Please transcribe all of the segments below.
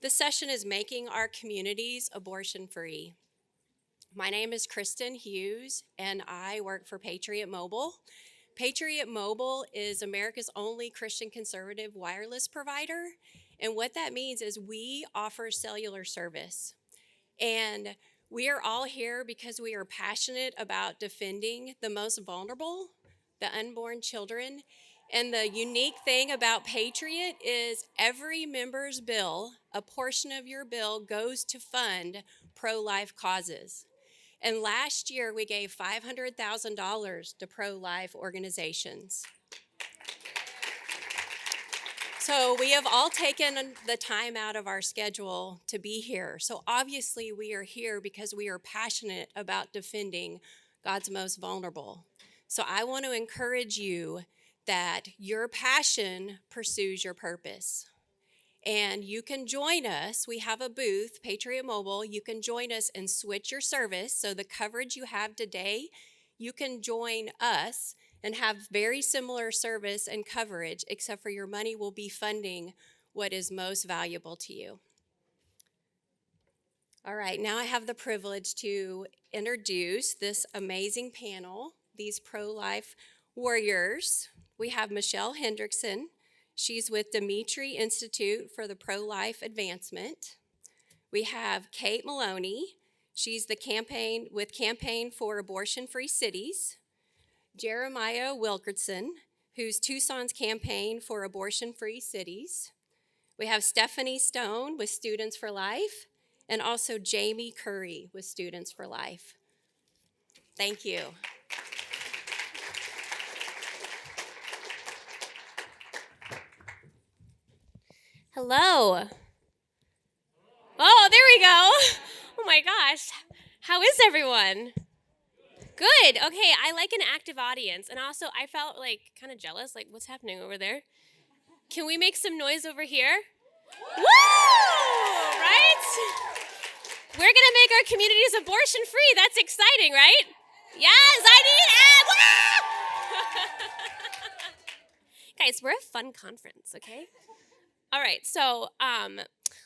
This session is Making Our Communities Abortion-Free. My name is Kristen Hughes, and I work for Patriot Mobile. Patriot Mobile is America's only Christian conservative wireless provider, and what that means is we offer cellular service. And we are all here because we are passionate about defending the most vulnerable, the unborn children. And the unique thing about Patriot is every member's bill, a portion of your bill goes to fund pro-life causes. And last year we gave $500,000 to pro-life organizations. So we have all taken the time out of our schedule to be here. So obviously we are here because we are passionate about defending God's most vulnerable. So I want to encourage you that your passion pursues your purpose. And you can join us. We have a booth, Patriot Mobile. You can join us and switch your service. So the coverage you have today, you can join us and have very similar service and coverage, except for your money will be funding what is most valuable to you. All right, now I have the privilege to introduce this amazing panel, these pro-life warriors. We have Michelle Hendrickson. She's with Dimitri Institute for the Pro-Life Advancement. We have Kate Maloney. She's the Campaign for Abortion-Free Cities. Jeremiah Wilkerson, who's Tucson's Campaign for Abortion-Free Cities. We have Stephanie Stone with Students for Life, and also Jamie Curry with Students for Life. Thank you. Hello. Oh, there we go. Oh my gosh. How is everyone? Good. Okay, I like an active audience. And also, I felt like kind of jealous. Like, what's happening over there? Can we make some noise over here? Woo! Right? We're going to make our communities abortion free. That's exciting, right? Yes, I need it. Guys, we're a fun conference, okay? All right, so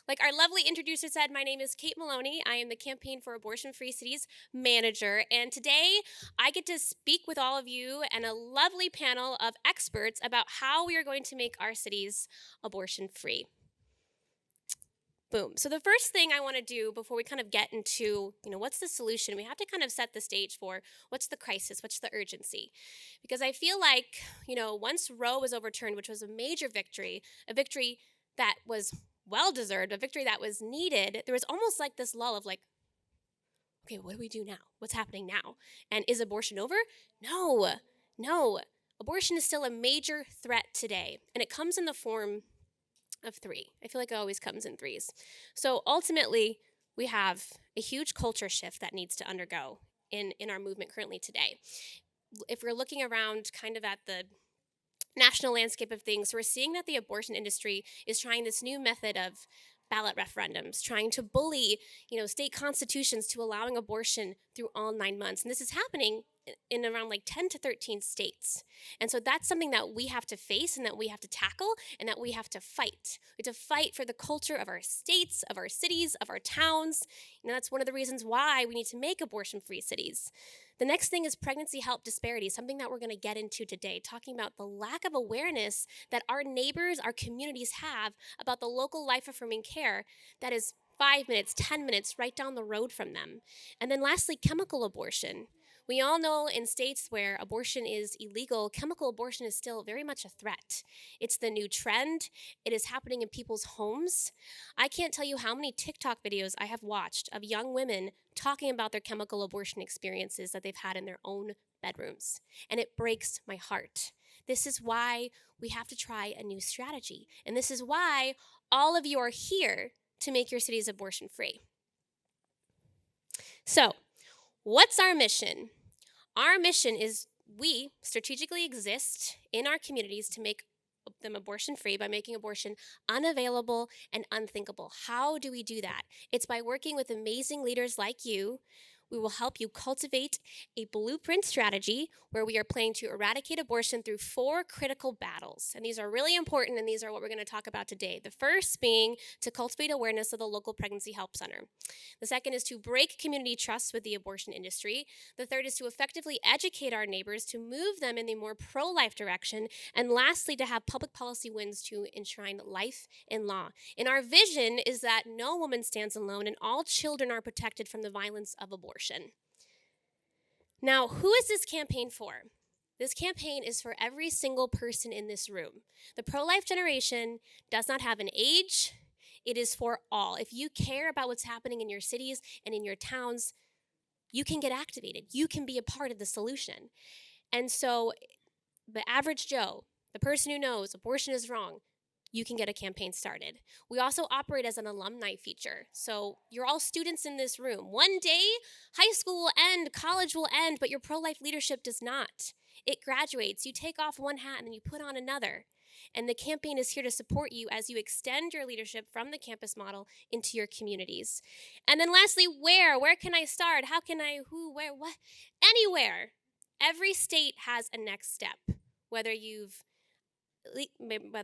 like our lovely introducer said, my name is Kate Maloney. I am the Campaign for Abortion-Free Cities manager, and today I get to speak with all of you and a lovely panel of experts about how we are going to make our cities abortion-free. Boom. So the first thing I want to do before we kind of get into, what's the solution, we have to kind of set the stage for what's the crisis, what's the urgency. Because I feel like, once Roe was overturned, which was a major victory, a victory that was well-deserved, a victory that was needed, there was almost like this lull of like, okay, what do we do now? What's happening now? And is abortion over? No. Abortion is still a major threat today, and it comes in the form of three. I feel like it always comes in threes. So ultimately, we have a huge culture shift that needs to undergo in our movement currently today. If we're looking around kind of at the national landscape of things, we're seeing that the abortion industry is trying this new method of ballot referendums, trying to bully, state constitutions to allowing abortion through all 9 months. And this is happening in around like 10 to 13 states. And so that's something that we have to face and that we have to tackle and that we have to fight. We have to fight for the culture of our states, of our cities, of our towns. And that's one of the reasons why we need to make abortion-free cities. The next thing is pregnancy health disparities, something that we're going to get into today, talking about the lack of awareness that our neighbors, our communities have about the local life-affirming care that is 5 minutes, 10 minutes right down the road from them. And then lastly, chemical abortion. We all know in states where abortion is illegal, chemical abortion is still very much a threat. It's the new trend. It is happening in people's homes. I can't tell you how many TikTok videos I have watched of young women talking about their chemical abortion experiences that they've had in their own bedrooms. And it breaks my heart. This is why we have to try a new strategy. And this is why all of you are here to make your cities abortion-free. So, what's our mission? Our mission is we strategically exist in our communities to make them abortion-free by making abortion unavailable and unthinkable. How do we do that? It's by working with amazing leaders like you, We will help you cultivate a blueprint strategy where we are planning to eradicate abortion through 4 critical battles. And these are really important, and these are what we're going to talk about today. The first being to cultivate awareness of the local pregnancy help center. The second is to break community trust with the abortion industry. The third is to effectively educate our neighbors to move them in a more pro-life direction. And lastly, to have public policy wins to enshrine life in law. And our vision is that no woman stands alone and all children are protected from the violence of abortion. Now, who is this campaign for? This campaign is for every single person in this room. The pro-life generation does not have an age. It is for all. If you care about what's happening in your cities and in your towns, you can get activated. You can be a part of the solution. And so the average Joe, the person who knows abortion is wrong, you can get a campaign started. We also operate as an alumni feature. So you're all students in this room. One day, high school will end, college will end, but your pro-life leadership does not. It graduates. You take off one hat and then you put on another. And the campaign is here to support you as you extend your leadership from the campus model into your communities. And then lastly, where? Where can I start? How can I, who, where, what? Anywhere. Every state has a next step. Whether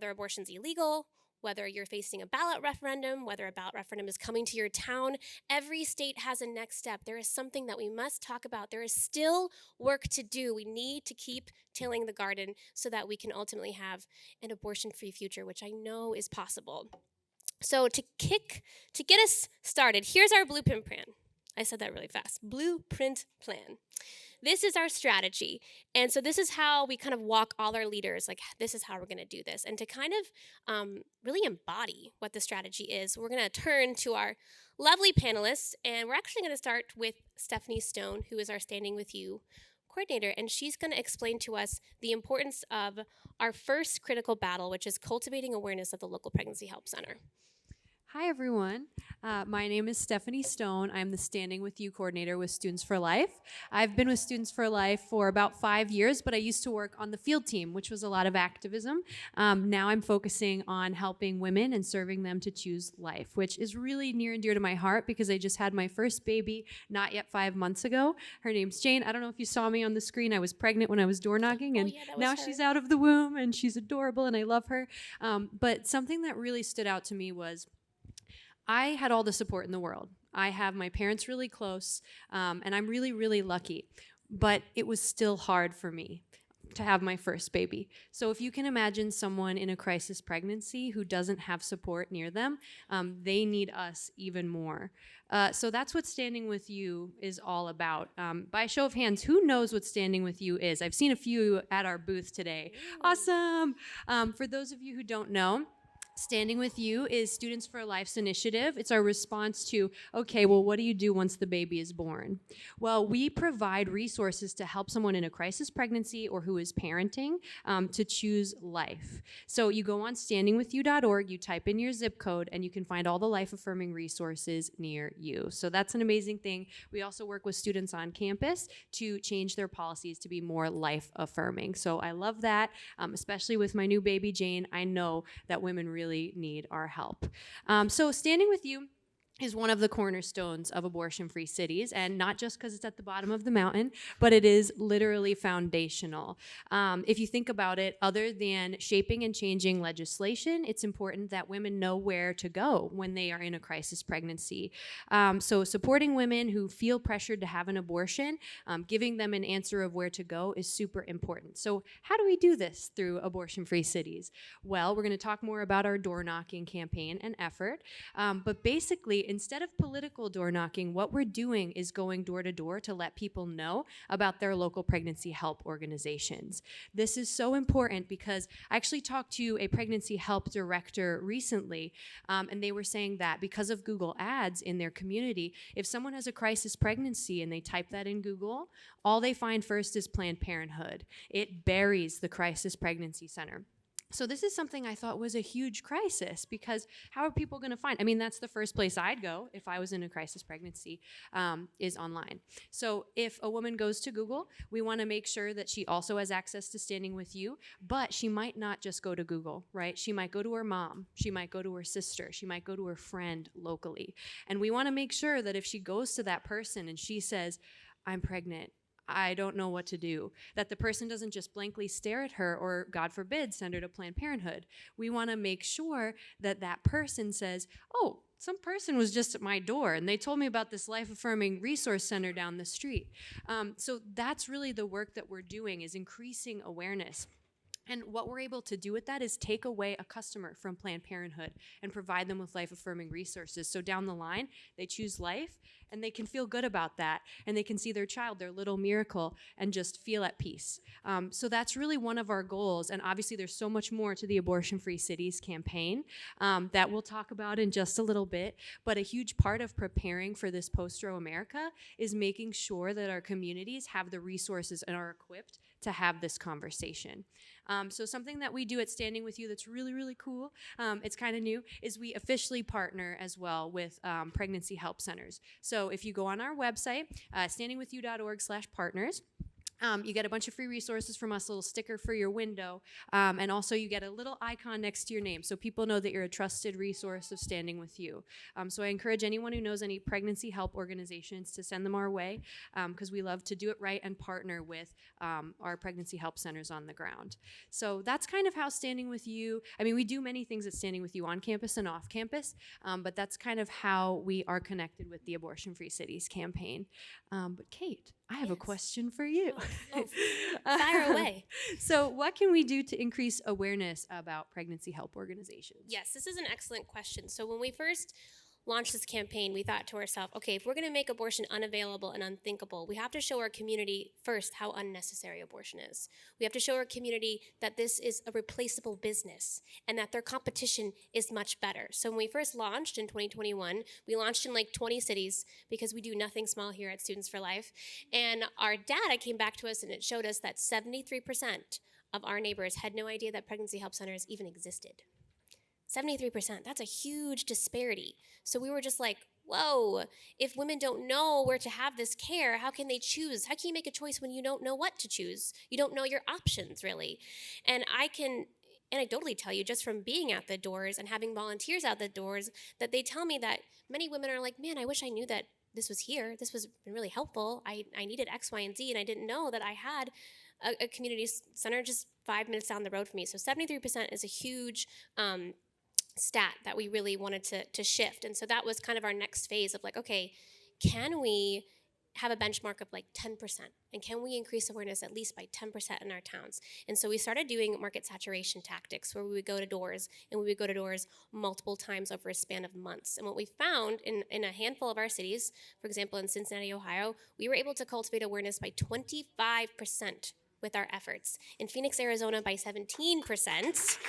abortion's illegal, whether you're facing a ballot referendum, whether a ballot referendum is coming to your town, every state has a next step. There is something that we must talk about. There is still work to do. We need to keep tilling the garden so that we can ultimately have an abortion-free future, which I know is possible. So to get us started, here's our blueprint plan. I said that really fast. Blueprint plan. This is our strategy. And so this is how we kind of walk all our leaders, like this is how we're going to do this. And to kind of really embody what the strategy is, we're going to turn to our lovely panelists. And we're actually going to start with Stephanie Stone, who is our Standing With You coordinator. And she's going to explain to us the importance of our first critical battle, which is cultivating awareness of the local pregnancy help center. Hi, everyone. My name is Stephanie Stone. I'm the Standing With You coordinator with Students for Life. I've been with Students for Life for about 5 years, but I used to work on the field team, which was a lot of activism. Now I'm focusing on helping women and serving them to choose life, which is really near and dear to my heart because I just had my first baby not yet 5 months ago. Her name's Jane. I don't know if you saw me on the screen. I was pregnant when I was door knocking, and now she's out of the womb, and she's adorable, and I love her. But something that really stood out to me was I had all the support in the world. I have my parents really close, and I'm really, really lucky. But it was still hard for me to have my first baby. So if you can imagine someone in a crisis pregnancy who doesn't have support near them, they need us even more. So that's what Standing With You is all about. By a show of hands, who knows what Standing With You is? I've seen a few at our booth today. Awesome! For those of you who don't know, Standing With You is Students for Life's initiative. It's our response to, okay, well, what do you do once the baby is born? Well, we provide resources to help someone in a crisis pregnancy or who is parenting to choose life. So you go on standingwithyou.org, you type in your zip code, and you can find all the life-affirming resources near you. So that's an amazing thing. We also work with students on campus to change their policies to be more life-affirming. So I love that, especially with my new baby, Jane. I know that women really need our help. So Standing With You is one of the cornerstones of abortion-free cities, and not just because it's at the bottom of the mountain, but it is literally foundational. If you think about it, other than shaping and changing legislation, it's important that women know where to go when they are in a crisis pregnancy. So supporting women who feel pressured to have an abortion, giving them an answer of where to go is super important. So how do we do this through abortion-free cities? Well, we're going to talk more about our door knocking campaign and effort, but basically, instead of political door knocking, what we're doing is going door to door to let people know about their local pregnancy help organizations. This is so important because I actually talked to a pregnancy help director recently, and they were saying that because of Google Ads in their community, if someone has a crisis pregnancy and they type that in Google, all they find first is Planned Parenthood. It buries the crisis pregnancy center. So this is something I thought was a huge crisis, because how are people going to find? I mean, that's the first place I'd go if I was in a crisis pregnancy, is online. So if a woman goes to Google, we want to make sure that she also has access to Standing With You, but she might not just go to Google, right? She might go to her mom, she might go to her sister, she might go to her friend locally. And we want to make sure that if she goes to that person and she says, I'm pregnant, I don't know what to do, that the person doesn't just blankly stare at her or, God forbid, send her to Planned Parenthood. We want to make sure that that person says, oh, some person was just at my door and they told me about this life-affirming resource center down the street. So that's really the work that we're doing, is increasing awareness. And what we're able to do with that is take away a customer from Planned Parenthood and provide them with life-affirming resources. So down the line, they choose life, and they can feel good about that, and they can see their child, their little miracle, and just feel at peace. So that's really one of our goals, and obviously there's so much more to the Abortion-Free Cities campaign that we'll talk about in just a little bit, but a huge part of preparing for this post-Roe America is making sure that our communities have the resources and are equipped to have this conversation. So something that we do at Standing With You that's really, really cool, it's kind of new, is we officially partner as well with pregnancy help centers. So if you go on our website, standingwithyou.org/partners, you get a bunch of free resources from us, a little sticker for your window, and also you get a little icon next to your name so people know that you're a trusted resource of Standing With You. So I encourage anyone who knows any pregnancy help organizations to send them our way, because we love to do it right and partner with our pregnancy help centers on the ground. So that's kind of how Standing With You, I mean, we do many things at Standing With You on campus and off campus, but that's kind of how we are connected with the Abortion-Free Cities campaign. But Kate, I have a question for you. Fire away. So what can we do to increase awareness about pregnancy help organizations? Yes, this is an excellent question. So when we first launched this campaign, we thought to ourselves, okay, if we're going to make abortion unavailable and unthinkable, we have to show our community first how unnecessary abortion is. We have to show our community that this is a replaceable business and that their competition is much better. So when we first launched in 2021, we launched in like 20 cities because we do nothing small here at Students for Life. And our data came back to us and it showed us that 73% of our neighbors had no idea that pregnancy help centers even existed. 73%, that's a huge disparity. So we were just like, whoa, if women don't know where to have this care, how can they choose? How can you make a choice when you don't know what to choose? You don't know your options, really. And I can anecdotally tell you, just from being at the doors and having volunteers out the doors, that they tell me that many women are like, man, I wish I knew that this was here. This was really helpful. I needed X, Y, and Z, and I didn't know that I had a community center just 5 minutes down the road from me. So 73% is a huge stat that we really wanted to shift. And so that was kind of our next phase of like, okay, can we have a benchmark of like 10%? And can we increase awareness at least by 10% in our towns? And so we started doing market saturation tactics where we would go to doors, and we would go to doors multiple times over a span of months. And what we found in a handful of our cities, for example, in Cincinnati, Ohio, we were able to cultivate awareness by 25% with our efforts. In Phoenix, Arizona, by 17%.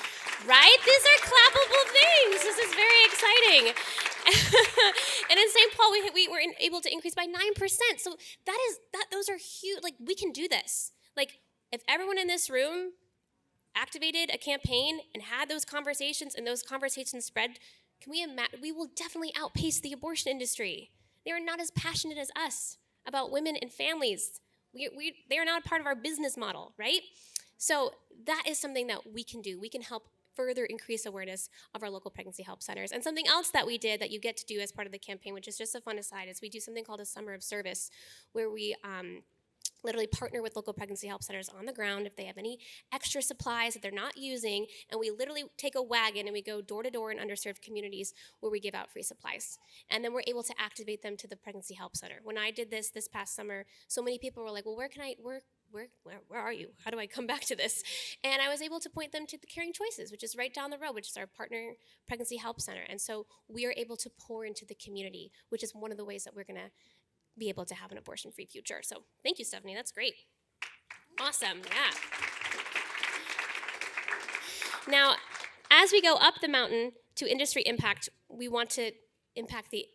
Right? These are clappable things. This is very exciting. And in St. Paul, we were able to increase by 9%. So those are huge. Like, we can do this. Like, if everyone in this room activated a campaign and had those conversations, and those conversations spread, we will definitely outpace the abortion industry. They are not as passionate as us about women and families. They are not a part of our business model, right? So that is something that we can do. We can help further increase awareness of our local pregnancy help centers. And something else that we did that you get to do as part of the campaign, which is just a fun aside, is we do something called a Summer of Service, where we literally partner with local pregnancy help centers on the ground if they have any extra supplies that they're not using, and we literally take a wagon and we go door to door in underserved communities where we give out free supplies. And then we're able to activate them to the pregnancy help center. When I did this past summer, so many people were like, well, where are you? How do I come back to this? And I was able to point them to the Caring Choices, which is right down the road, which is our partner pregnancy help center. And so we are able to pour into the community, which is one of the ways that we're going to be able to have an abortion-free future. So thank you, Stephanie. That's great. Awesome. Yeah. Now, as we go up the mountain to industry impact, we want to impact the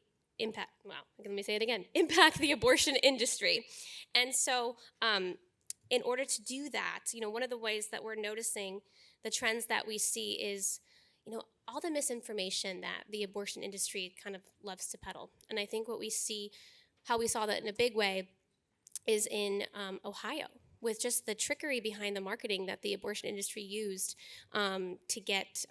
abortion industry. And so in order to do that, one of the ways that we're noticing the trends that we see is, all the misinformation that the abortion industry kind of loves to peddle. And I think what we see, how we saw that in a big way, is in Ohio, with just the trickery behind the marketing that the abortion industry used to get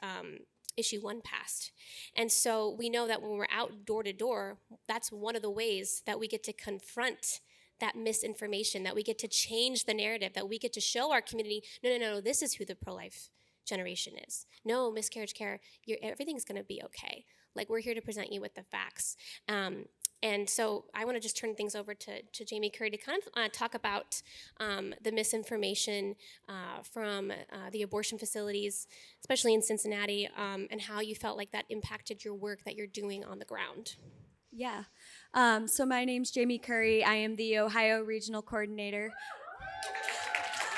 issue 1 passed. And so we know that when we're out door to door, that's one of the ways that we get to confront that misinformation, that we get to change the narrative, that we get to show our community, no, this is who the pro-life generation is. No, miscarriage care, everything's going to be okay. Like, we're here to present you with the facts. And so I want to just turn things over to Jamie Curry to kind of talk about the misinformation from the abortion facilities, especially in Cincinnati, and how you felt like that impacted your work that you're doing on the ground. Yeah. So my name's Jamie Curry. I am the Ohio Regional Coordinator.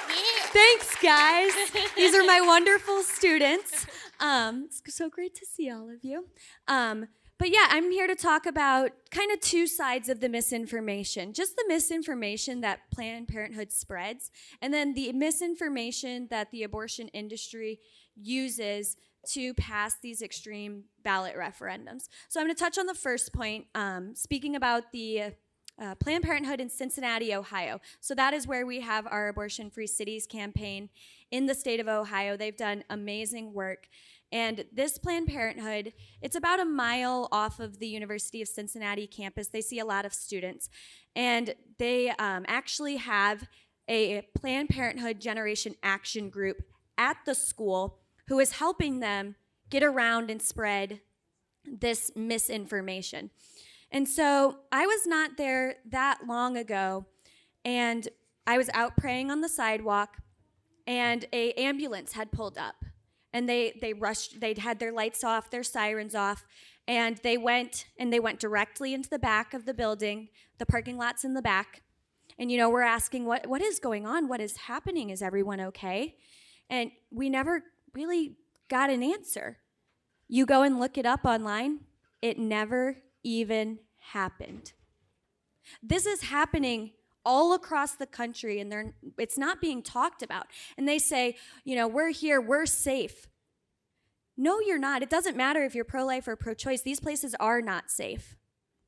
Yeah. Thanks, guys. These are my wonderful students. It's so great to see all of you. But yeah, I'm here to talk about kind of two sides of the misinformation. Just the misinformation that Planned Parenthood spreads, and then the misinformation that the abortion industry uses to pass these extreme ballot referendums. So I'm going to touch on the first point, speaking about the Planned Parenthood in Cincinnati, Ohio. So that is where we have our Abortion Free Cities campaign in the state of Ohio. They've done amazing work. And this Planned Parenthood, it's about a mile off of the University of Cincinnati campus. They see a lot of students. And they actually have a Planned Parenthood Generation Action Group at the school who is helping them get around and spread this misinformation. And so I was not there that long ago, and I was out praying on the sidewalk, and an ambulance had pulled up. And they rushed, they'd had their lights off, their sirens off, and they went directly into the back of the building. The parking lot's in the back. And we're asking, what is going on? What is happening? Is everyone okay? And we never really got an answer. You go and look it up online, it never even happened. This is happening all across the country, and it's not being talked about. And they say, we're here, we're safe. No, you're not. It doesn't matter if you're pro-life or pro-choice. These places are not safe.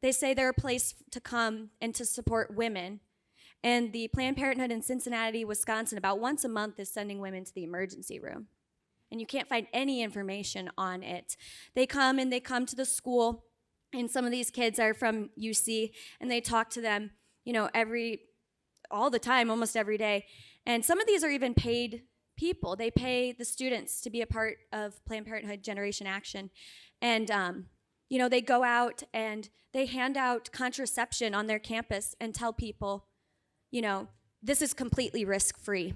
They say they're a place to come and to support women. And the Planned Parenthood in Cincinnati, Wisconsin, about once a month is sending women to the emergency room. And you can't find any information on it. They come to the school, and some of these kids are from UC, and they talk to them all the time, almost every day. And some of these are even paid people. They pay the students to be a part of Planned Parenthood Generation Action. And, they go out and they hand out contraception on their campus and tell people, this is completely risk-free.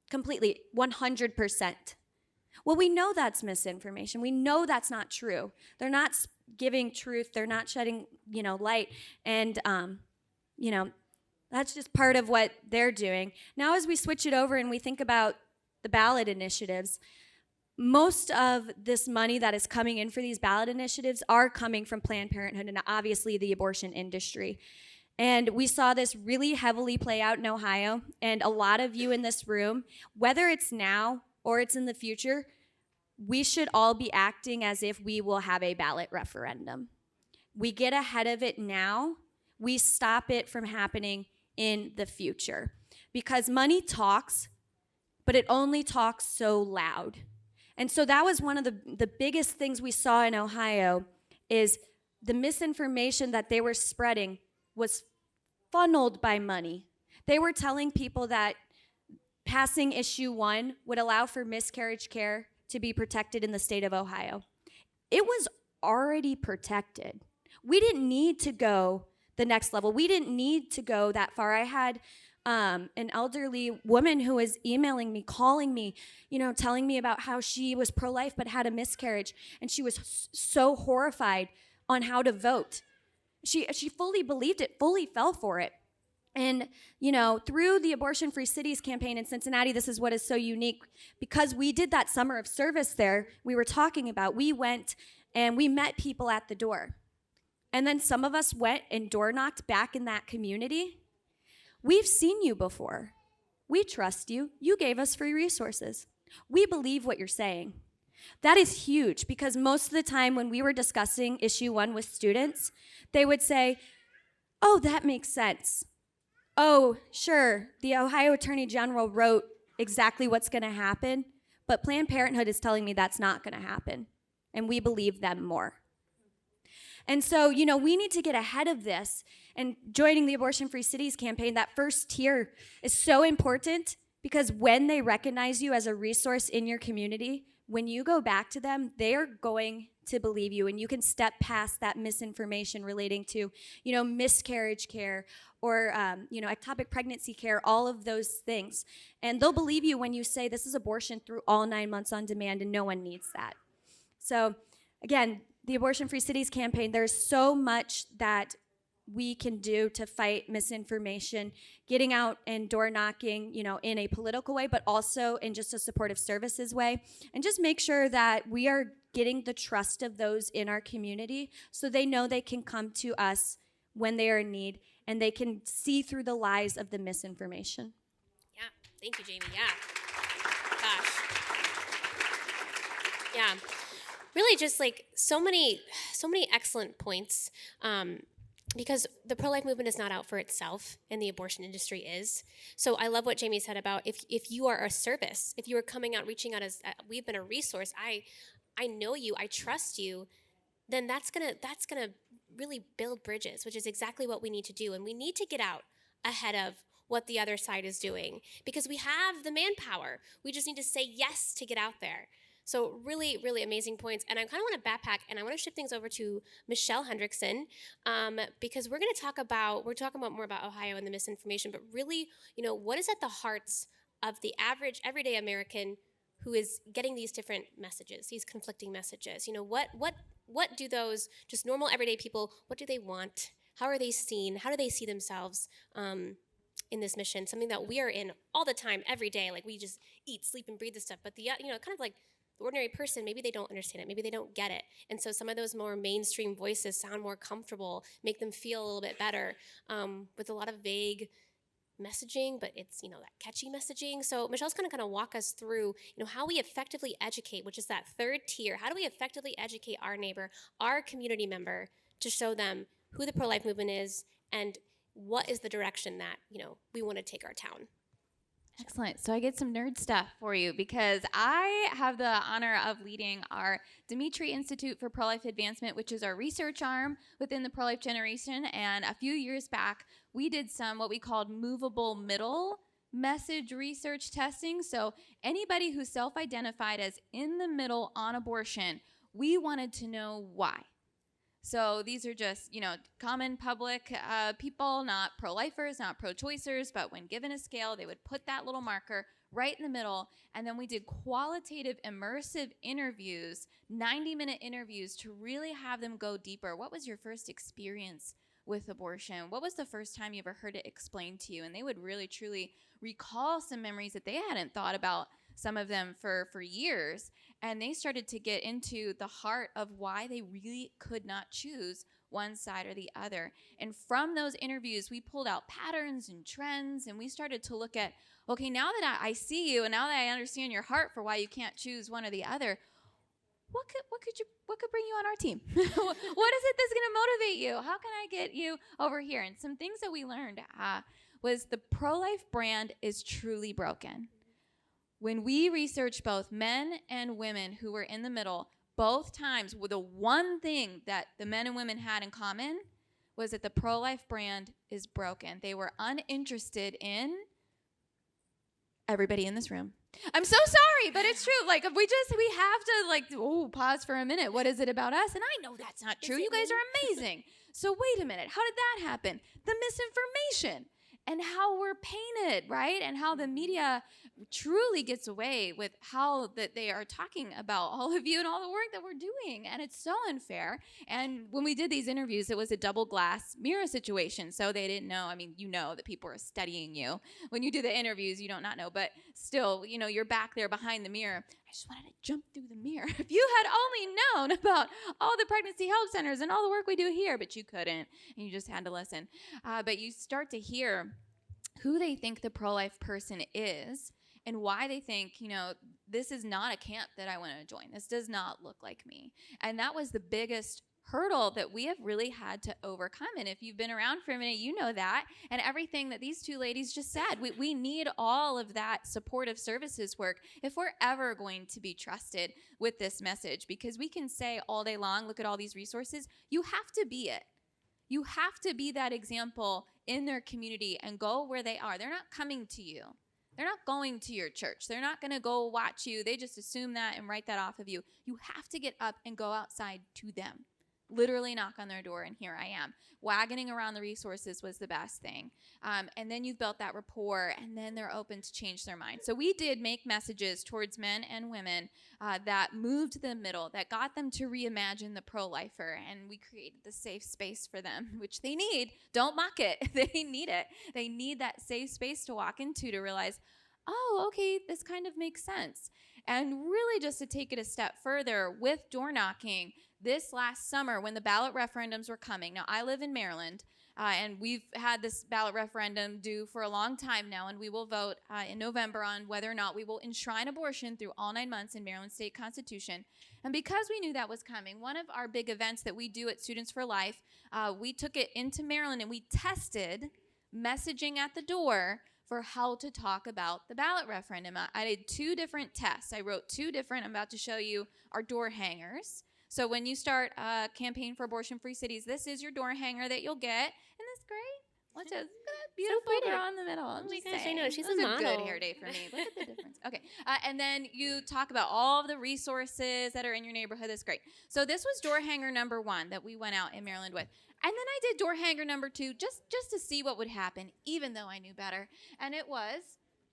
Completely, 100%. Well, we know that's misinformation. We know that's not true. They're not giving truth. They're not shedding, light. And, that's just part of what they're doing. Now, as we switch it over and we think about the ballot initiatives, most of this money that is coming in for these ballot initiatives are coming from Planned Parenthood and obviously the abortion industry. And we saw this really heavily play out in Ohio. And a lot of you in this room, whether it's now or it's in the future, we should all be acting as if we will have a ballot referendum. We get ahead of it now. We stop it from happening in the future. Because money talks, but it only talks so loud. And so that was one of the biggest things we saw in Ohio, is the misinformation that they were spreading was funneled by money. They were telling people that passing issue 1 would allow for miscarriage care to be protected in the state of Ohio. It was already protected. We didn't need to go the next level. We didn't need to go that far. I had an elderly woman who was emailing me, calling me, telling me about how she was pro-life but had a miscarriage, and she was so horrified on how to vote. She fully believed it, fully fell for it. And, through the Abortion Free Cities campaign in Cincinnati, this is what is so unique. Because we did that summer of service there, we were talking about, we went and we met people at the door. And then some of us went and door knocked back in that community. We've seen you before. We trust you. You gave us free resources. We believe what you're saying. That is huge because most of the time when we were discussing issue 1 with students, they would say, oh, that makes sense. Oh, sure, the Ohio Attorney General wrote exactly what's going to happen, but Planned Parenthood is telling me that's not going to happen, and we believe them more. And so, we need to get ahead of this, and joining the Abortion Free Cities campaign, that first tier is so important because when they recognize you as a resource in your community, when you go back to them, they are going to believe you, and you can step past that misinformation relating to, miscarriage care or, ectopic pregnancy care, all of those things. And they'll believe you when you say this is abortion through all 9 months on demand, and no one needs that. So, again, the Abortion Free Cities campaign, there's so much that we can do to fight misinformation, getting out and door knocking, in a political way, but also in just a supportive services way. And just make sure that we are getting the trust of those in our community so they know they can come to us when they are in need and they can see through the lies of the misinformation. Yeah, thank you, Jamie. Yeah. Gosh. Yeah. Really just like so many excellent points. Because the pro-life movement is not out for itself, and the abortion industry is. So I love what Jamie said about if you are a service, if you are coming out, reaching out as we've been a resource. I know you, I trust you. Then that's gonna really build bridges, which is exactly what we need to do, and we need to get out ahead of what the other side is doing because we have the manpower. We just need to say yes to get out there. So really, really amazing points. And I kind of want to backpack and I want to shift things over to Michelle Hendrickson because we're talking about more about Ohio and the misinformation, but really, what is at the hearts of the average everyday American who is getting these different messages, these conflicting messages? What do those just normal everyday people, what do they want? How are they seen? How do they see themselves in this mission? Something that we are in all the time, every day. Like we just eat, sleep, and breathe this stuff. But the kind of like the ordinary person, maybe they don't understand it. Maybe they don't get it. And so some of those more mainstream voices sound more comfortable, make them feel a little bit better with a lot of vague messaging, but it's, that catchy messaging. So Michelle's going to walk us through, how we effectively educate, which is that third tier. How do we effectively educate our neighbor, our community member, to show them who the pro-life movement is and what is the direction that, we want to take our town? Excellent. So I get some nerd stuff for you because I have the honor of leading our Dimitri Institute for Pro-Life Advancement, which is our research arm within the pro-life generation. And a few years back, we did some what we called movable middle message research testing. So anybody who self-identified as in the middle on abortion, we wanted to know why. So these are just, common public people, not pro-lifers, not pro-choicers, but when given a scale, they would put that little marker right in the middle. And then we did qualitative, immersive interviews, 90-minute interviews to really have them go deeper. What was your first experience with abortion? What was the first time you ever heard it explained to you? And they would really, truly recall some memories that they hadn't thought about, some of them for years. And they started to get into the heart of why they really could not choose one side or the other. And from those interviews, we pulled out patterns and trends, and we started to look at, okay, now that I see you, and now that I understand your heart for why you can't choose one or the other, what could bring you on our team? What is it that's going to motivate you? How can I get you over here? And some things that we learned was the pro-life brand is truly broken. When we researched both men and women who were in the middle, both times, the one thing that the men and women had in common was that the pro-life brand is broken. They were uninterested in everybody in this room. I'm so sorry, but it's true. Like, we have to pause for a minute. What is it about us? And I know that's not true. You guys are amazing. So wait a minute. How did that happen? The misinformation. And how we're painted, right? And how the media truly gets away with how that they are talking about all of you and all the work that we're doing. And it's so unfair. And when we did these interviews, it was a double glass mirror situation. So they didn't know. I mean, that people are studying you. When you do the interviews, you don't not know. But still, you're back there behind the mirror. I just wanted to jump through the mirror. If you had only known about all the pregnancy help centers and all the work we do here, but you couldn't. And you just had to listen. But you start to hear who they think the pro-life person is and why they think, this is not a camp that I want to join. This does not look like me. And that was the biggest hurdle that we have really had to overcome. And if you've been around for a minute, you know that. And everything that these two ladies just said, we need all of that supportive services work if we're ever going to be trusted with this message. Because we can say all day long, look at all these resources. You have to be it. You have to be that example in their community and go where they are. They're not coming to you. They're not going to your church. They're not going to go watch you. They just assume that and write that off of you. You have to get up and go outside to them. Literally knock on their door, and here I am. Wagoning around the resources was the best thing. And then you've built that rapport, and then they're open to change their mind. So we did make messages towards men and women that moved the middle, that got them to reimagine the pro-lifer, and we created the safe space for them, which they need. Don't mock it. They need it. They need that safe space to walk into to realize, oh, okay, this kind of makes sense. And really just to take it a step further with door knocking, this last summer when the ballot referendums were coming. Now, I live in Maryland, and we've had this ballot referendum due for a long time now, and we will vote in November on whether or not we will enshrine abortion through all 9 months in Maryland state constitution. And because we knew that was coming, one of our big events that we do at Students for Life, we took it into Maryland and we tested messaging at the door for how to talk about the ballot referendum. I did 2 different tests. I wrote 2 different, I'm about to show you, our door hangers. So when you start a campaign for abortion-free cities, this is your door hanger that you'll get. Isn't this great? Watch this beautiful pretty. girl in the middle. Oh I'm my just gosh, I saying. know. She's This a is model. good hair day for me. Look at the difference. Okay. And then you talk about all of the resources that are in your neighborhood. That's great. So this was door hanger number 1 that we went out in Maryland with. And then I did door hanger number 2 just to see what would happen, even though I knew better. And it was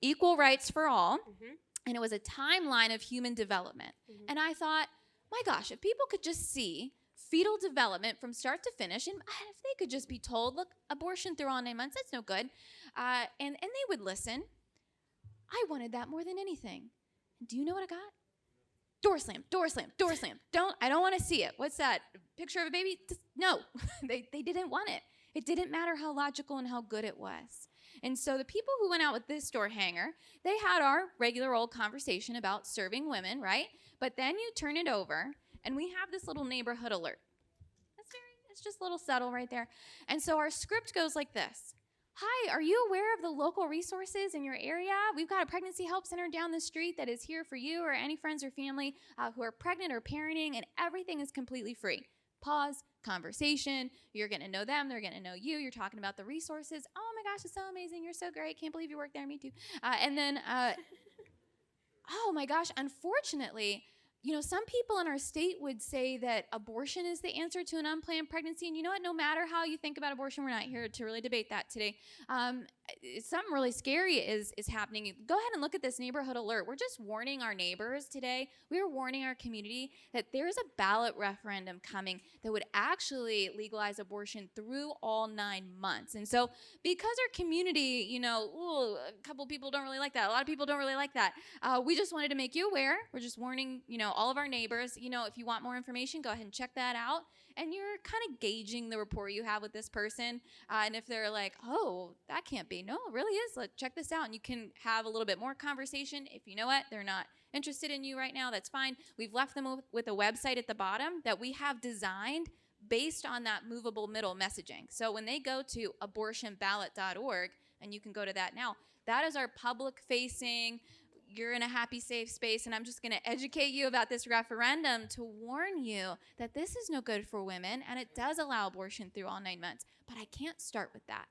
equal rights for all. Mm-hmm. And it was a timeline of human development. Mm-hmm. And I thought, my gosh, if people could just see fetal development from start to finish, and if they could just be told, look, abortion through all 9 months, that's no good, and they would listen. I wanted that more than anything. And do you know what I got? Door slam, door slam, door slam. I don't want to see it. What's that? Picture of a baby? No, they didn't want it. It didn't matter how logical and how good it was. And so the people who went out with this door hanger, they had our regular old conversation about serving women, right? But then you turn it over, and we have this little neighborhood alert. It's just a little subtle right there. And so our script goes like this. Hi, are you aware of the local resources in your area? We've got a pregnancy help center down the street that is here for you or any friends or family who are pregnant or parenting, and everything is completely free. Pause, conversation. You're going to know them. They're going to know you. You're talking about the resources. Oh my gosh, it's so amazing. You're so great. Can't believe you work there. Me too. And then, oh my gosh, unfortunately, you know, some people in our state would say that abortion is the answer to an unplanned pregnancy. And you know what? No matter how you think about abortion, we're not here to really debate that today. Something really scary is happening. Go ahead and look at this neighborhood alert. We're just warning our neighbors today. We are warning our community that there's a ballot referendum coming that would actually legalize abortion through all 9 months. And so because our community, you know, ooh, a couple people don't really like that. A lot of people don't really like that. We just wanted to make you aware. We're just warning, you know, all of our neighbors. You know, if you want more information, go ahead and check that out. And you're kind of gauging the rapport you have with this person. And if they're like, oh, that can't be. No, it really is. Let's check this out. And you can have a little bit more conversation. If you know what, they're not interested in you right now, that's fine. We've left them with a website at the bottom that we have designed based on that movable middle messaging. So when they go to abortionballot.org, and you can go to that now, that is our public-facing, you're in a happy, safe space, and I'm just going to educate you about this referendum to warn you that this is no good for women, and it does allow abortion through all 9 months. But I can't start with that.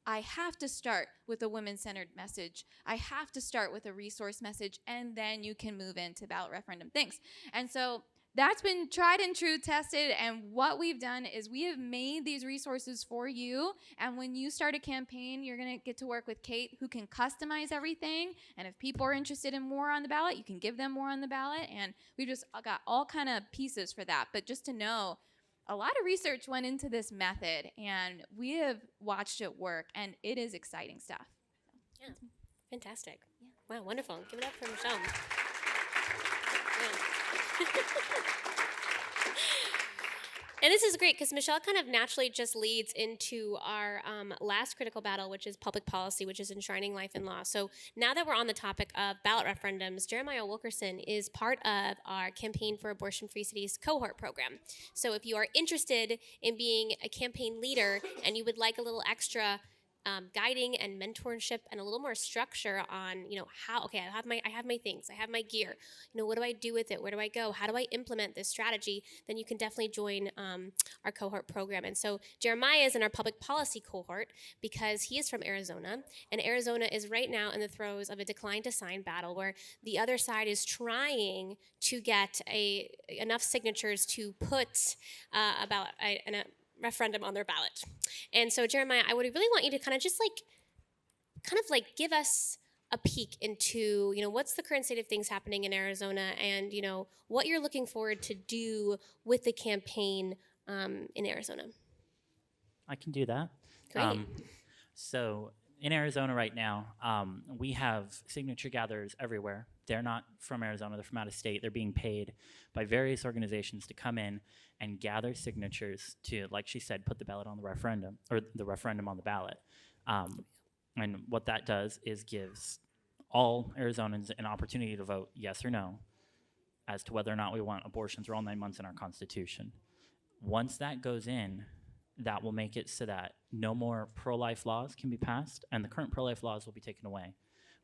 I have to start with a women-centered message. I have to start with a resource message, and then you can move into ballot referendum things. And so that's been tried and true, tested, and what we've done is we have made these resources for you, and when you start a campaign, you're going to get to work with Kate, who can customize everything, and if people are interested in more on the ballot, you can give them more on the ballot, and we've just got all kind of pieces for that. But just to know, a lot of research went into this method, and we have watched it work, and it is exciting stuff. Yeah, fantastic. Yeah. Wow, wonderful. Give it up for Michelle. Yeah. And this is great because Michelle kind of naturally just leads into our last critical battle, which is public policy, which is enshrining life in law. So now that we're on the topic of ballot referendums, Jeremiah Wilkerson is part of our Campaign for Abortion Free Cities cohort program. So if you are interested in being a campaign leader and you would like a little extra guiding and mentorship and a little more structure on, how, okay, I have my things, I have my gear, what do I do with it, where do I go, how do I implement this strategy, then you can definitely join our cohort program. And so Jeremiah is in our public policy cohort because he is from Arizona, and Arizona is right now in the throes of a decline to sign battle where the other side is trying to get enough signatures to put about a referendum on their ballot. And so Jeremiah, I would really want you to kind of give us a peek into, what's the current state of things happening in Arizona and, what you're looking forward to do with the campaign in Arizona. I can do that. Great. So in Arizona right now, we have signature gatherers everywhere. They're not from Arizona, they're from out of state. They're being paid by various organizations to come in and gather signatures to, like she said, put the ballot on the referendum, or the referendum on the ballot. And what that does is gives all Arizonans an opportunity to vote yes or no as to whether or not we want abortions for all 9 months in our Constitution. Once that goes in, that will make it so that no more pro-life laws can be passed, and the current pro-life laws will be taken away.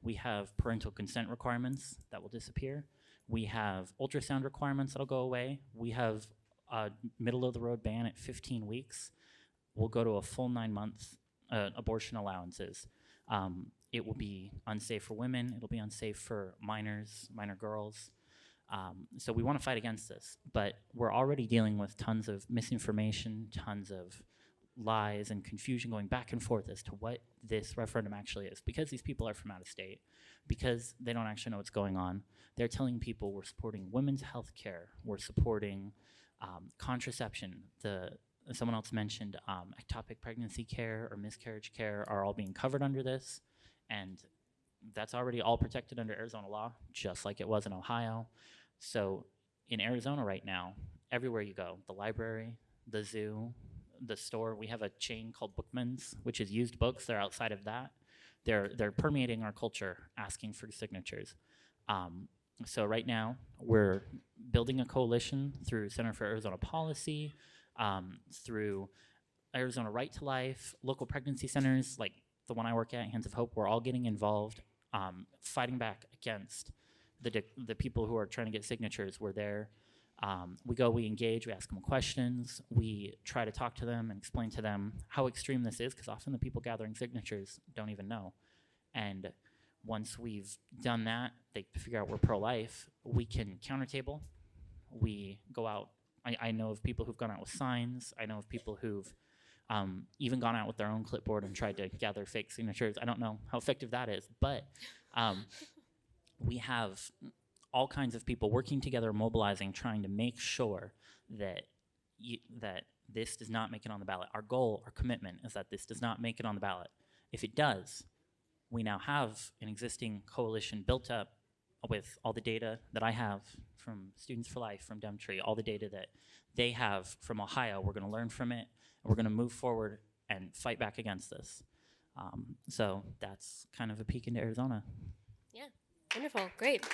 We have parental consent requirements that will disappear. We have ultrasound requirements that'll go away. We have a middle-of-the-road ban at 15 weeks. We'll go to a full 9 months abortion allowances. It will be unsafe for women. It'll be unsafe for minors, minor girls. So we want to fight against this, but we're already dealing with tons of misinformation, tons of lies and confusion going back and forth as to what this referendum actually is. Because these people are from out of state, because they don't actually know what's going on, they're telling people we're supporting women's health care, we're supporting contraception. Someone else mentioned ectopic pregnancy care or miscarriage care are all being covered under this, and that's already all protected under Arizona law, just like it was in Ohio. So in Arizona right now, everywhere you go, the library, the zoo, the store, we have a chain called Bookman's, which is used books. They're outside of that. They're permeating our culture, asking for signatures. So right now, we're building a coalition through Center for Arizona Policy, through Arizona Right to Life, local pregnancy centers like the one I work at, Hands of Hope. We're all getting involved, fighting back against the people who are trying to get signatures. We're there. We go, we engage, we ask them questions, we try to talk to them and explain to them how extreme this is, because often the people gathering signatures don't even know. And once we've done that, they figure out we're pro-life, we can counter-table. We go out. I know of people who've gone out with signs. I know of people who've even gone out with their own clipboard and tried to gather fake signatures. I don't know how effective that is, but we have all kinds of people working together, mobilizing, trying to make sure that that this does not make it on the ballot. Our goal, our commitment is that this does not make it on the ballot. If it does, we now have an existing coalition built up with all the data that I have from Students for Life, from Demtree, all the data that they have from Ohio. We're going to learn from it, and we're going to move forward and fight back against this. So that's kind of a peek into Arizona. Yeah, wonderful, great.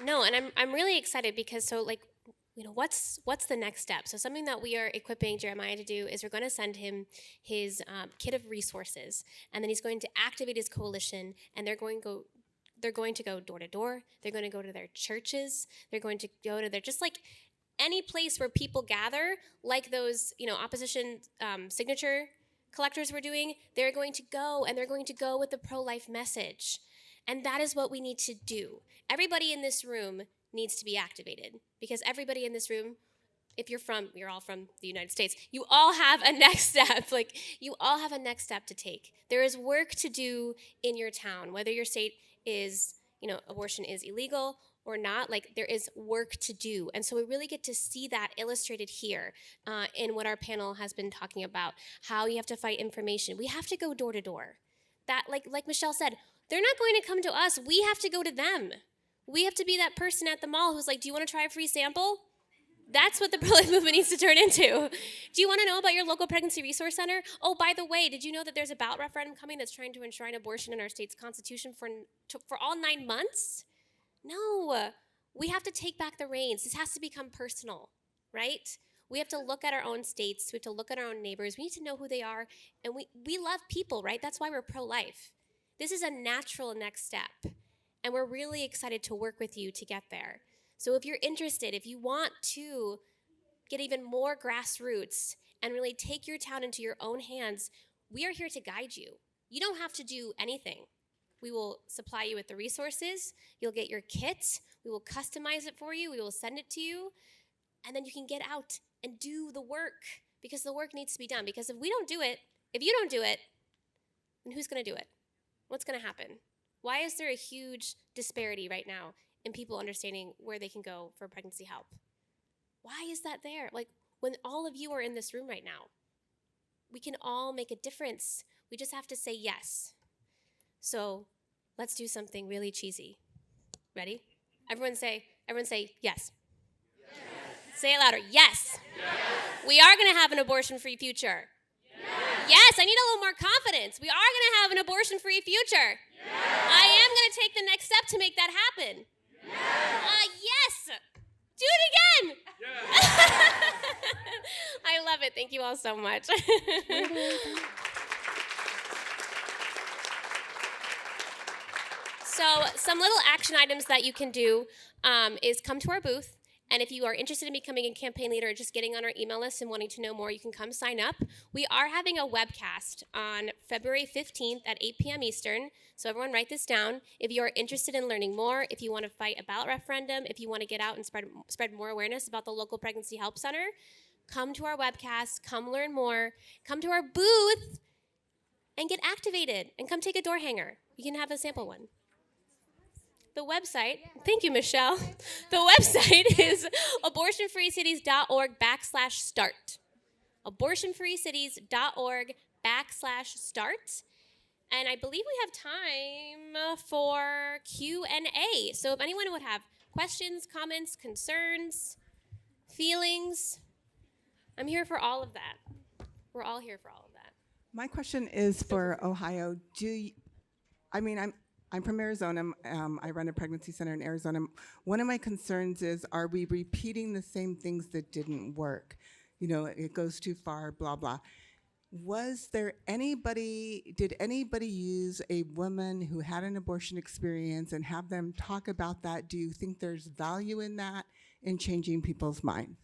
No, and I'm really excited because what's the next step? So something that we are equipping Jeremiah to do is we're going to send him his kit of resources, and then he's going to activate his coalition, and they're going to go door to door. They're going to go to their churches. They're going to go to just like any place where people gather, like those opposition signature collectors were doing. They're going to go, and they're going to go with the pro-life message. And that is what we need to do. Everybody in this room needs to be activated, because everybody in this room, if you're all from the United States, you all have a next step. You all have a next step to take. There is work to do in your town, whether your state is, abortion is illegal or not. There is work to do. And so we really get to see that illustrated here in what our panel has been talking about, how you have to fight information. We have to go door to door. That, like Michelle said, they're not going to come to us. We have to go to them. We have to be that person at the mall who's like, do you want to try a free sample? That's what the pro-life movement needs to turn into. Do you want to know about your local pregnancy resource center? Oh, by the way, did you know that there's a ballot referendum coming that's trying to enshrine abortion in our state's constitution for all 9 months? No, we have to take back the reins. This has to become personal, right? We have to look at our own states. We have to look at our own neighbors. We need to know who they are. And we love people, right? That's why we're pro-life. This is a natural next step. And we're really excited to work with you to get there. So if you're interested, if you want to get even more grassroots and really take your town into your own hands, we are here to guide you. You don't have to do anything. We will supply you with the resources. You'll get your kit. We will customize it for you. We will send it to you. And then you can get out and do the work, because the work needs to be done. Because if you don't do it, then who's going to do it? What's going to happen? Why is there a huge disparity right now in people understanding where they can go for pregnancy help? Why is that there? Like, when all of you are in this room right now, we can all make a difference. We just have to say yes. So let's do something really cheesy. Ready? Everyone say yes. Yes. Say it louder. Yes. We are going to have an abortion-free future. Yes, I need a little more confidence. We are going to have an abortion-free future. I am going to take the next step to make that happen. Yes. Do it again. I love it. Thank you all so much. So some little action items that you can do is come to our booth. And if you are interested in becoming a campaign leader or just getting on our email list and wanting to know more, you can come sign up. We are having a webcast on February 15th at 8 p.m. Eastern. So everyone write this down. If you are interested in learning more, if you want to fight a ballot referendum, if you want to get out and spread more awareness about the local pregnancy help center, come to our webcast, come learn more, come to our booth, and get activated, and come take a door hanger. You can have a sample one. The website, thank you, Michelle. The website is abortionfreecities.org/start. abortionfreecities.org/start. And I believe we have time for Q&A. So if anyone would have questions, comments, concerns, feelings, I'm here for all of that. We're all here for all of that. My question is for Ohio. I'm from Arizona. I run a pregnancy center in Arizona. One of my concerns is, are we repeating the same things that didn't work? You know, it goes too far, blah, blah. Did anybody use a woman who had an abortion experience and have them talk about that? Do you think there's value in that, in changing people's minds?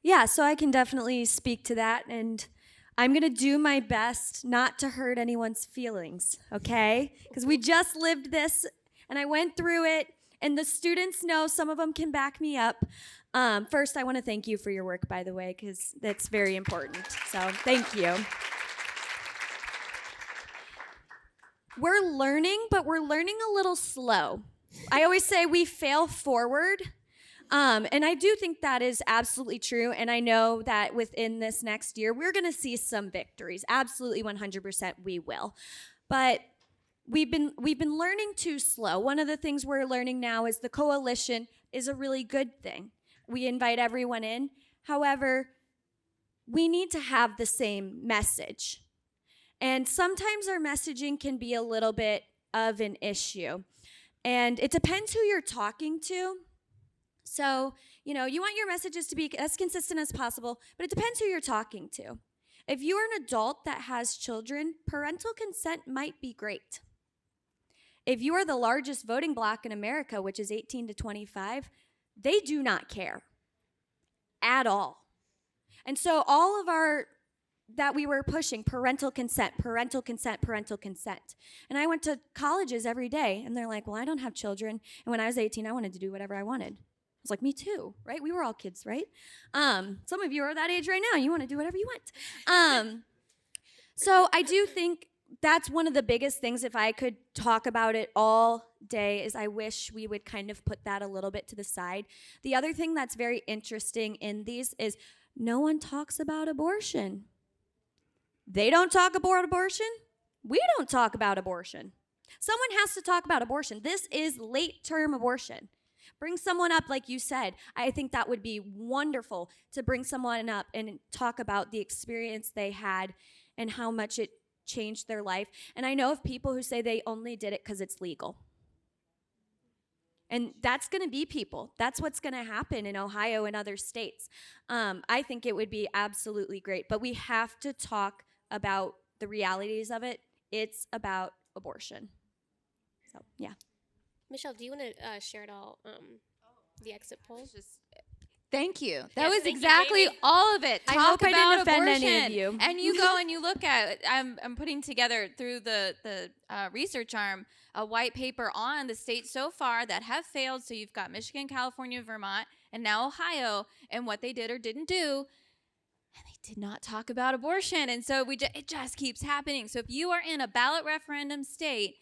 Yeah, so I can definitely speak to that, and I'm going to do my best not to hurt anyone's feelings, okay? Because we just lived this, and I went through it, and the students know, some of them can back me up. First, I want to thank you for your work, by the way, because that's very important. So thank you. We're learning, but we're learning a little slow. I always say we fail forward. And I do think that is absolutely true. And I know that within this next year, we're going to see some victories. Absolutely, 100% we will. But we've been learning too slow. One of the things we're learning now is the coalition is a really good thing. We invite everyone in. However, we need to have the same message. And sometimes our messaging can be a little bit of an issue. And it depends who you're talking to. So, you want your messages to be as consistent as possible, but it depends who you're talking to. If you are an adult that has children, parental consent might be great. If you are the largest voting bloc in America, which is 18 to 25, they do not care at all. And so all of that we were pushing, parental consent, parental consent, parental consent. And I went to colleges every day, and they're like, well, I don't have children. And when I was 18, I wanted to do whatever I wanted. I was like, me too, right? We were all kids, right? Some of you are that age right now. You want to do whatever you want. So I do think that's one of the biggest things, if I could talk about it all day, is I wish we would kind of put that a little bit to the side. The other thing that's very interesting in these is no one talks about abortion. They don't talk about abortion. We don't talk about abortion. Someone has to talk about abortion. This is late-term abortion. Bring someone up, like you said. I think that would be wonderful to bring someone up and talk about the experience they had and how much it changed their life. And I know of people who say they only did it because it's legal. And that's going to be people. That's what's going to happen in Ohio and other states. I think it would be absolutely great. But we have to talk about the realities of it. It's about abortion. So, yeah. Michelle, do you want to share it all, the exit poll? Thank you. That Yes, was thank you, exactly Jamie. all of it. I Talk hope I about didn't offend abortion. any of you. And you go and you look at. I'm putting together through the research arm a white paper on the states so far that have failed. So you've got Michigan, California, Vermont, and now Ohio, and what they did or didn't do. And they did not talk about abortion. And so it just keeps happening. So if you are in a ballot referendum state,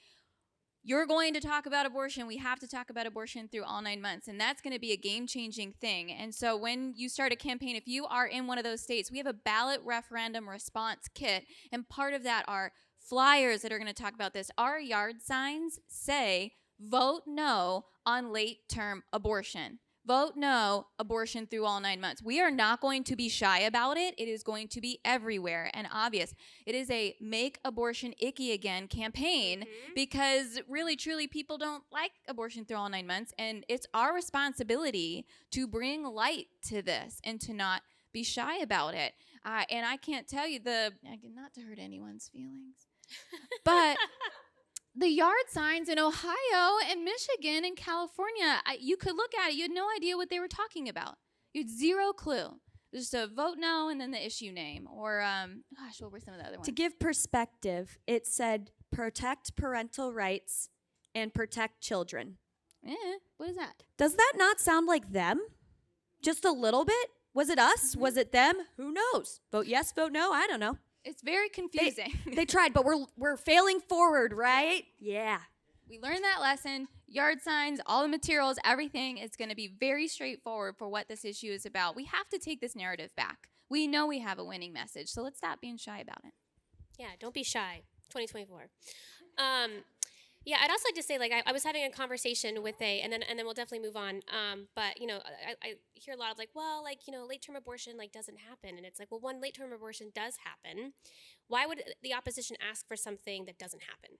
you're going to talk about abortion. We have to talk about abortion through all 9 months. And that's going to be a game-changing thing. And so when you start a campaign, if you are in one of those states, we have a ballot referendum response kit. And part of that are flyers that are going to talk about this. Our yard signs say, vote no on late-term abortion. Vote no, abortion through all 9 months. We are not going to be shy about it. It is going to be everywhere and obvious. It is a make abortion icky again campaign because really, truly, people don't like abortion through all 9 months. And it's our responsibility to bring light to this and to not be shy about it. And I can't tell you not to hurt anyone's feelings, but the yard signs in Ohio and Michigan and California, you could look at it. You had no idea what they were talking about. You had zero clue. Just a vote no and then the issue name. Or, what were some of the other ones? To give perspective, it said protect parental rights and protect children. What is that? Does that not sound like them? Just a little bit? Was it us? Was it them? Who knows? Vote yes, vote no? I don't know. It's very confusing. They tried, but we're failing forward, right? Yeah. We learned that lesson. Yard signs, all the materials, everything is going to be very straightforward for what this issue is about. We have to take this narrative back. We know we have a winning message, so let's stop being shy about it. Yeah, don't be shy. 2024. Yeah, I'd also like to say, like, I was having a conversation with and then we'll definitely move on. But you know, I hear a lot of like, well, like, you know, late-term abortion like doesn't happen, and it's like, well, when late-term abortion does happen, why would the opposition ask for something that doesn't happen,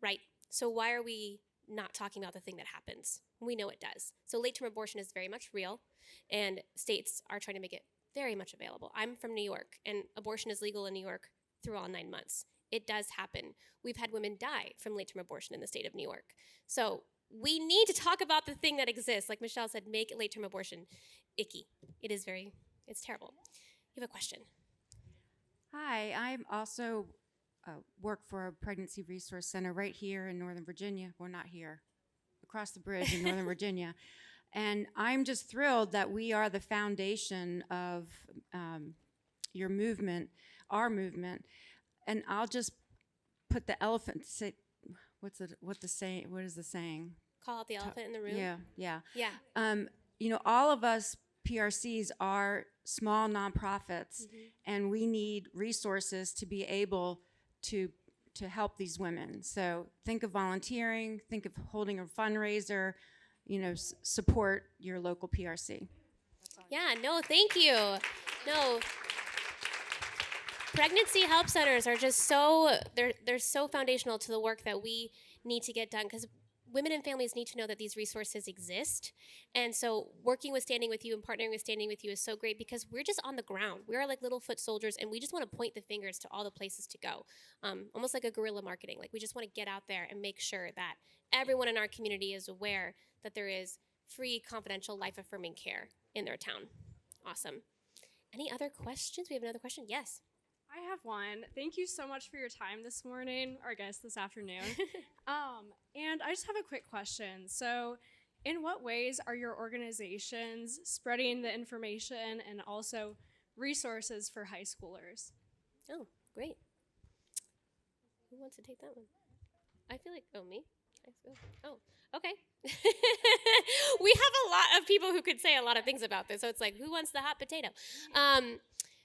right? So why are we not talking about the thing that happens? We know it does. So late-term abortion is very much real, and states are trying to make it very much available. I'm from New York, and abortion is legal in New York through all 9 months. It does happen. We've had women die from late-term abortion in the state of New York. So we need to talk about the thing that exists. Like Michelle said, make late-term abortion icky. It's terrible. You have a question? Hi, I'm also work for a pregnancy resource center right here in Northern Virginia. Well, not here, across the bridge in Northern Virginia. And I'm just thrilled that we are the foundation of your movement, our movement. And I'll just put the elephant. Say, what is the saying? Call out the elephant in the room. Yeah. Yeah. You know, all of us PRCs are small nonprofits, and we need resources to be able to help these women. So think of volunteering. Think of holding a fundraiser. You know, support your local PRC. Yeah. No, thank you. No. Pregnancy help centers are just they're so foundational to the work that we need to get done, because women and families need to know that these resources exist. And so working with Standing With You and partnering with Standing With You is so great, because we're just on the ground. We're like little foot soldiers, and we just want to point the fingers to all the places to go, almost like a guerrilla marketing. Like, we just want to get out there and make sure that everyone in our community is aware that there is free, confidential, life-affirming care in their town. Awesome. Any other questions? We have another question? Yes. I have one. Thank you so much for your time this morning, or I guess this afternoon. And I just have a quick question. So, in what ways are your organizations spreading the information and also resources for high schoolers? Oh, great. Who wants to take that one? I feel like, me? Oh, okay. We have a lot of people who could say a lot of things about this, so it's like, who wants the hot potato?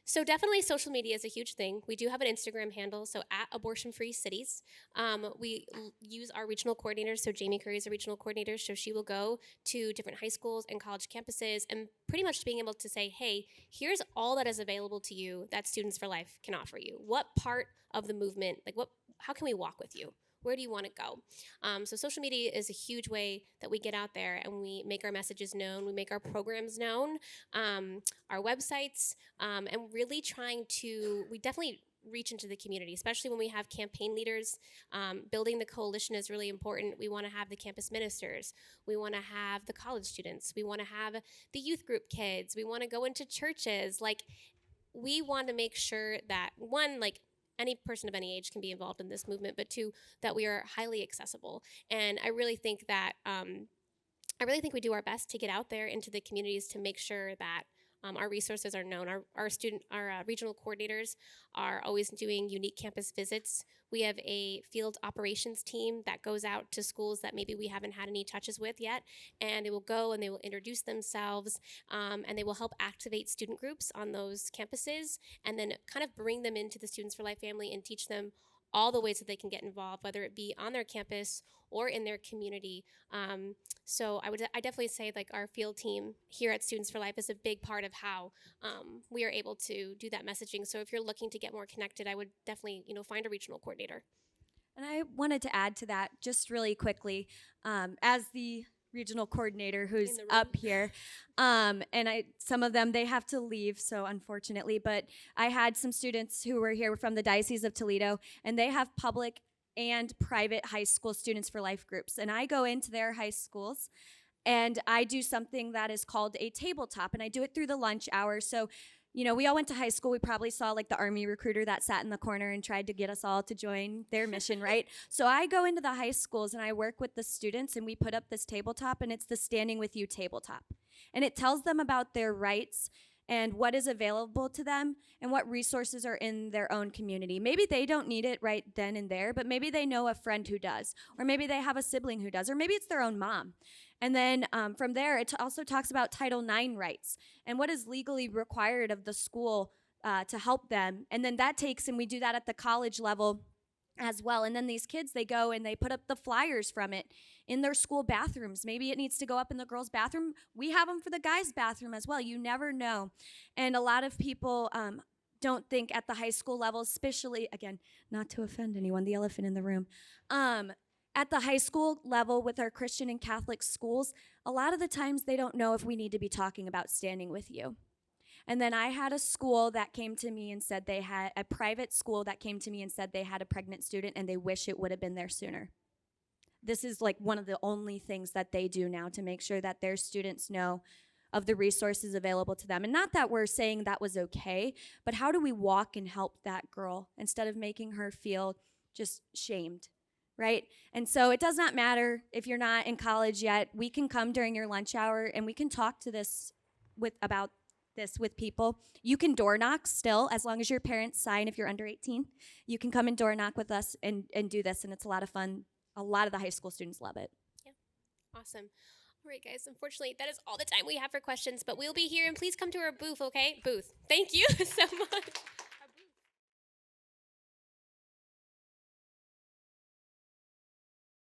So definitely social media is a huge thing. We do have an Instagram handle, so at Abortion Free Cities. Use our regional coordinators. So Jamie Curry is a regional coordinator, so she will go to different high schools and college campuses and pretty much being able to say, hey, here's all that is available to you that Students for Life can offer you. What part of the movement, how can we walk with you? Where do you want to go? So social media is a huge way that we get out there and we make our messages known, we make our programs known, our websites, and really we definitely reach into the community, especially when we have campaign leaders. Building the coalition is really important. We want to have the campus ministers. We want to have the college students. We want to have the youth group kids. We want to go into churches. We want to make sure that, one, any person of any age can be involved in this movement, but two, that we are highly accessible. And I really think that we do our best to get out there into the communities to make sure that our resources are known. Our regional coordinators are always doing unique campus visits. We have a field operations team that goes out to schools that maybe we haven't had any touches with yet, and they will go and they will introduce themselves, and they will help activate student groups on those campuses, and then kind of bring them into the Students for Life family and teach them all the ways that they can get involved, whether it be on their campus or in their community. So I definitely say our field team here at Students for Life is a big part of how we are able to do that messaging. So if you're looking to get more connected, I would definitely some regional coordinator. And I wanted to add to that just really quickly, as the regional coordinator who's up here, and some of them, they have to leave, so unfortunately, but I had some students who were here from the Diocese of Toledo, and they have public and private high school Students for Life groups, and I go into their high schools and I do something that is called a tabletop, and I do it through the lunch hour. So we all went to high school. We probably saw the army recruiter that sat in the corner and tried to get us all to join their mission, right? So I go into the high schools and I work with the students, and we put up this tabletop, and it's the Standing With You tabletop. And it tells them about their rights and what is available to them and what resources are in their own community. Maybe they don't need it right then and there, but maybe they know a friend who does, or maybe they have a sibling who does, or maybe it's their own mom. And then from there, it also talks about Title IX rights and what is legally required of the school to help them. And then and we do that at the college level as well. And then these kids, they go and they put up the flyers from it in their school bathrooms. Maybe it needs to go up in the girls' bathroom. We have them for the guys' bathroom as well. You never know. And a lot of people don't think at the high school level, especially, again, not to offend anyone, the elephant in the room, at the high school level with our Christian and Catholic schools, a lot of the times they don't know if we need to be talking about standing with you. And then I had a school that came to me and said they had a private school that came to me and said they had a pregnant student and they wish it would have been there sooner. This is one of the only things that they do now to make sure that their students know of the resources available to them. And not that we're saying that was okay, but how do we walk and help that girl instead of making her feel just shamed? Right? And so it does not matter if you're not in college yet. We can come during your lunch hour and we can talk to about this with people. You can door knock still, as long as your parents sign if you're under 18. You can come and door knock with us and do this, and it's a lot of fun. A lot of the high school students love it. Yeah, awesome. All right, guys, unfortunately, that is all the time we have for questions, but we'll be here, and please come to our booth, okay? Booth. Thank you so much.